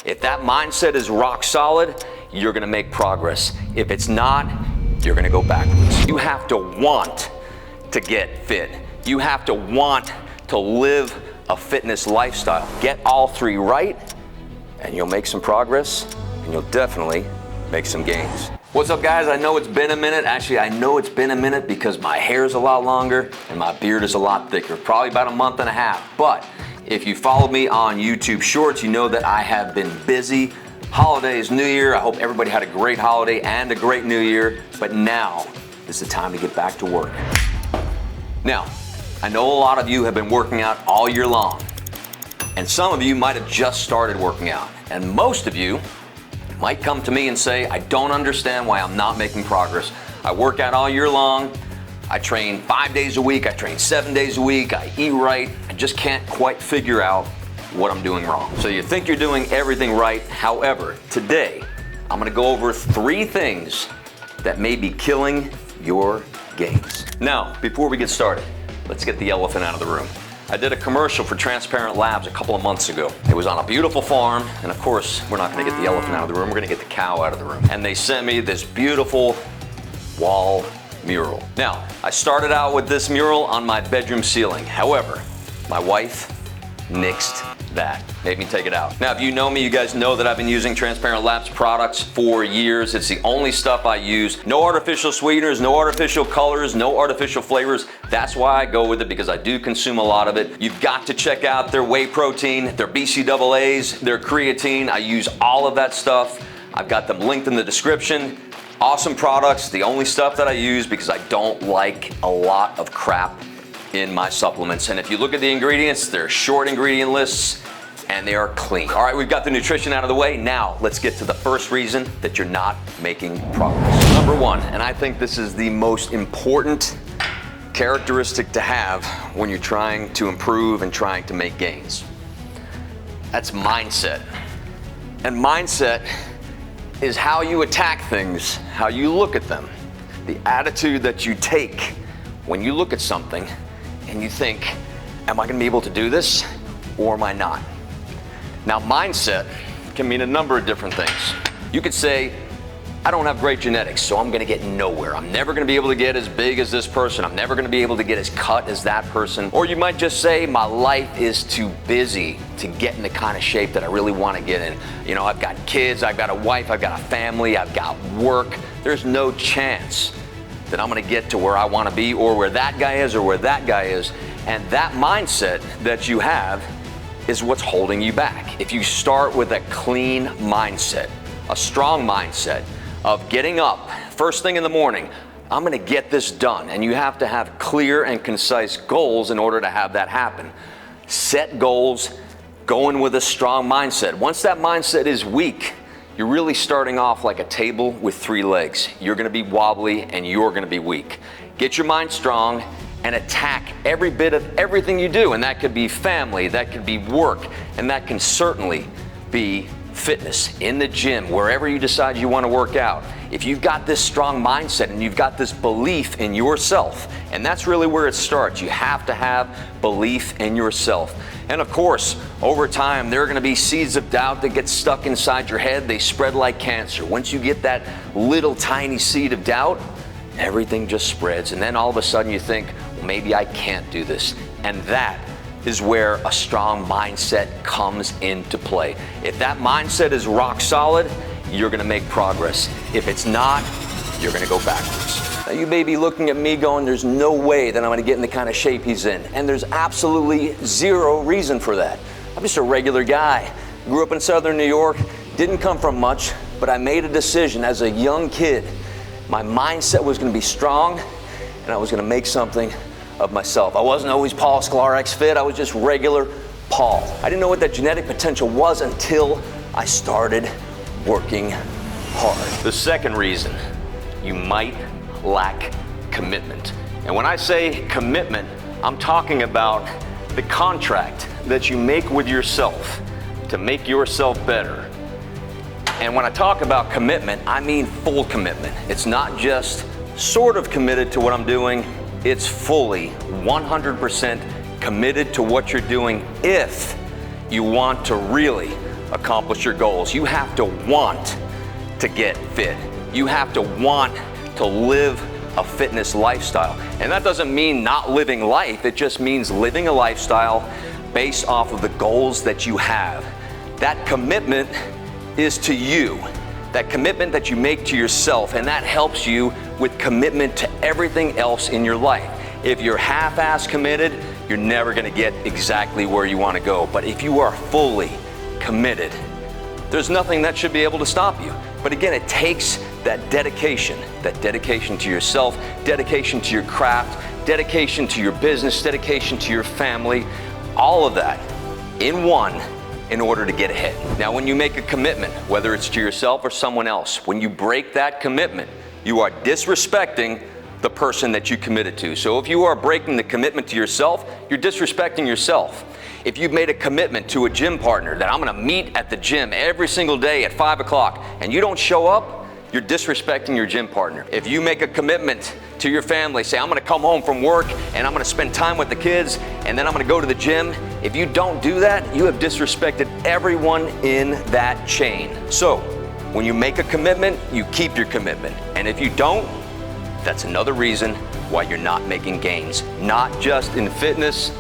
If that mindset is rock solid, you're gonna make progress. If it's not, you're gonna go backwards. You have to want to get fit. You have to want to live a fitness lifestyle. Get all three right, and you'll make some progress, and you'll definitely make some gains. What's up, guys? I know it's been a minute. Actually, I know it's been a minute because my hair's a lot longer and my beard is a lot thicker. Probably about a month and a half. But if you followed me on YouTube Shorts, you know that I have been busy. Holidays, New Year. I hope everybody had a great holiday and a great New Year. But now is the time to get back to work. Now, I know a lot of you have been working out all year long. And some of you might have just started working out. And most of you might come to me and say, I don't understand why I'm not making progress. I work out all year long. I train 5 days a week. I train 7 days a week. I eat right. I just can't quite figure out what I'm doing wrong. So you think you're doing everything right. However, today, I'm gonna go over 3 things that may be killing your gains. Now, before we get started, let's get the elephant out of the room. I did a commercial for Transparent Labs a couple of months ago. It was on a beautiful farm, and of course, we're not gonna get the elephant out of the room, we're gonna get the cow out of the room. And they sent me this beautiful wall mural. Now, I started out with this mural on my bedroom ceiling. However, my wife nixed that, made me take it out. Now, if you know me, you guys know that I've been using Transparent Labs products for years. It's the only stuff I use. No artificial sweeteners, no artificial colors, no artificial flavors. That's why I go with it, because I do consume a lot of it. You've got to check out their whey protein, their BCAAs, their creatine. I use all of that stuff. I've got them linked in the description. Awesome products, the only stuff that I use because I don't like a lot of crap in my supplements. And if you look at the ingredients, they're short ingredient lists and they are clean. All right, we've got the nutrition out of the way. Now let's get to the first reason that you're not making progress. Number 1, and I think this is the most important characteristic to have when you're trying to improve and trying to make gains. That's mindset. And mindset is how you attack things, how you look at them, the attitude that you take when you look at something and you think, am I gonna be able to do this or am I not? Now, mindset can mean a number of different things. You could say, I don't have great genetics, so I'm gonna get nowhere. I'm never gonna be able to get as big as this person. I'm never gonna be able to get as cut as that person. Or you might just say, my life is too busy to get in the kind of shape that I really wanna get in. You know, I've got kids, I've got a wife, I've got a family, I've got work. There's no chance that I'm gonna get to where I wanna be or where that guy is or where that guy is. And that mindset that you have is what's holding you back. If you start with a clean mindset, a strong mindset of getting up first thing in the morning, I'm gonna get this done. And you have to have clear and concise goals in order to have that happen. Set goals, go in with a strong mindset. Once that mindset is weak, you're really starting off like a table with 3 legs. You're gonna be wobbly and you're gonna be weak. Get your mind strong and attack every bit of everything you do. And that could be family, that could be work, and that can certainly be fitness, in the gym, wherever you decide you wanna work out. If you've got this strong mindset and you've got this belief in yourself, and that's really where it starts. You have to have belief in yourself. And of course, over time, there are gonna be seeds of doubt that get stuck inside your head. They spread like cancer. Once you get that little tiny seed of doubt, everything just spreads. And then all of a sudden you think, well, maybe I can't do this. And that is where a strong mindset comes into play. If that mindset is rock solid, you're gonna make progress. If it's not, you're gonna go backwards. Now, you may be looking at me going, there's no way that I'm gonna get in the kind of shape he's in. And there's absolutely zero reason for that. I'm just a regular guy. Grew up in Southern New York, didn't come from much, but I made a decision as a young kid. My mindset was gonna be strong and I was gonna make something of myself. I wasn't always Paul Sklar X Fit, I was just regular Paul. I didn't know what that genetic potential was until I started working hard. The second reason, you might lack commitment. And when I say commitment, I'm talking about the contract that you make with yourself to make yourself better. And when I talk about commitment, I mean full commitment. It's not just sort of committed to what I'm doing, it's fully 100% committed to what you're doing if you want to really accomplish your goals. You have to want to get fit. You have to want to live a fitness lifestyle. And that doesn't mean not living life, it just means living a lifestyle based off of the goals that you have. That commitment is to you. That commitment that you make to yourself, and that helps you with commitment to everything else in your life. If you're half-ass committed, you're never gonna get exactly where you wanna go. But if you are fully committed, there's nothing that should be able to stop you. But again, it takes that dedication to yourself, dedication to your craft, dedication to your business, dedication to your family, all of that in one in order to get ahead. Now, when you make a commitment, whether it's to yourself or someone else, when you break that commitment, you are disrespecting the person that you committed to. So if you are breaking the commitment to yourself, you're disrespecting yourself. If you've made a commitment to a gym partner that I'm gonna meet at the gym every single day at 5 o'clock and you don't show up, you're disrespecting your gym partner. If you make a commitment to your family, say I'm gonna come home from work and I'm gonna spend time with the kids and then I'm gonna go to the gym, if you don't do that, you have disrespected everyone in that chain. So when you make a commitment, you keep your commitment. And if you don't, that's another reason why you're not making gains, not just in fitness,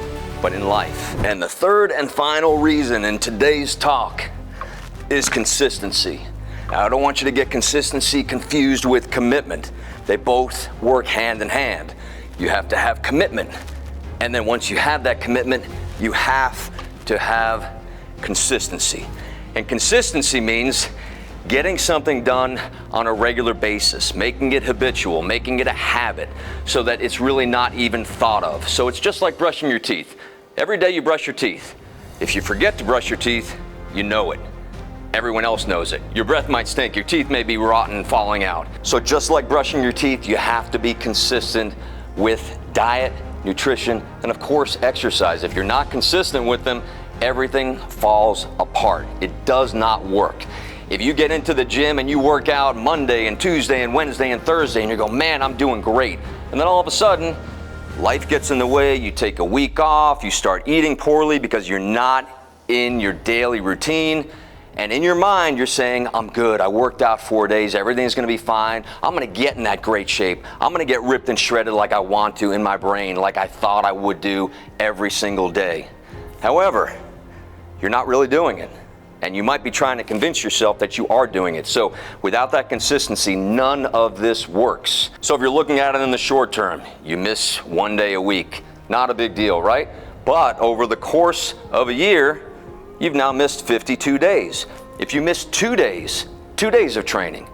but in life. And the third and final reason in today's talk is consistency. Now, I don't want you to get consistency confused with commitment. They both work hand in hand. You have to have commitment. And then once you have that commitment, you have to have consistency. And consistency means getting something done on a regular basis, making it habitual, making it a habit so that it's really not even thought of. So it's just like brushing your teeth. Every day you brush your teeth. If you forget to brush your teeth, you know it. Everyone else knows it. Your breath might stink, your teeth may be rotten and falling out. So just like brushing your teeth, you have to be consistent with diet, nutrition, and of course exercise. If you're not consistent with them, everything falls apart. It does not work. If you get into the gym and you work out Monday and Tuesday and Wednesday and Thursday and you go, man, I'm doing great. And then all of a sudden, life gets in the way, you take a week off, you start eating poorly because you're not in your daily routine. And in your mind, you're saying, I'm good, I worked out 4 days, everything's gonna be fine, I'm gonna get in that great shape, I'm gonna get ripped and shredded like I want to in my brain, like I thought I would do every single day. However, you're not really doing it. And you might be trying to convince yourself that you are doing it. So without that consistency, none of this works. So if you're looking at it in the short term, you miss 1 day a week, not a big deal, right? But over the course of a year, you've now missed 52 days. If you miss 2 days, 2 days of training,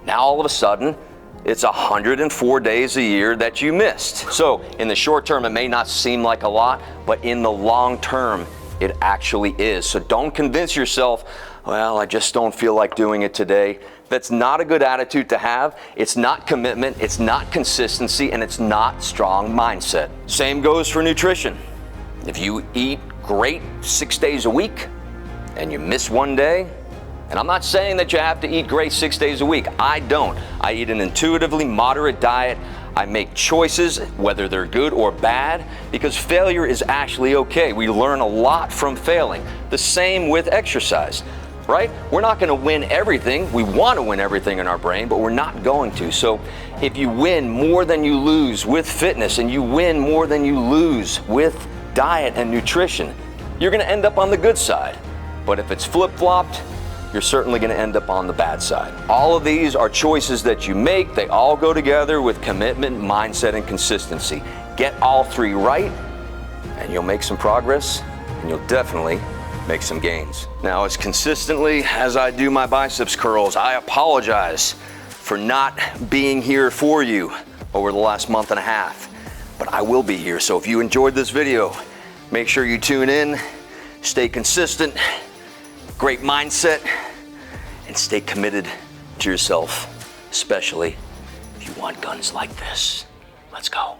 now all of a sudden, it's 104 days a year that you missed. So in the short term, it may not seem like a lot, but in the long term, it actually is. So don't convince yourself, well, I just don't feel like doing it today. That's not a good attitude to have. It's not commitment, it's not consistency, and it's not strong mindset. Same goes for nutrition. If you eat great 6 days a week and you miss 1 day, and I'm not saying that you have to eat great 6 days a week. I don't. I eat an intuitively moderate diet. I make choices, whether they're good or bad, because failure is actually okay. We learn a lot from failing. The same with exercise, right? We're not gonna win everything. We wanna win everything in our brain, but we're not going to. So if you win more than you lose with fitness, and you win more than you lose with diet and nutrition, you're gonna end up on the good side. But if it's flip-flopped, you're certainly going to end up on the bad side. All of these are choices that you make. They all go together with commitment, mindset, and consistency. Get all three right, and you'll make some progress, and you'll definitely make some gains. Now, as consistently as I do my biceps curls, I apologize for not being here for you over the last month and a half, but I will be here. So if you enjoyed this video, make sure you tune in, stay consistent, great mindset, and stay committed to yourself, especially if you want guns like this. Let's go.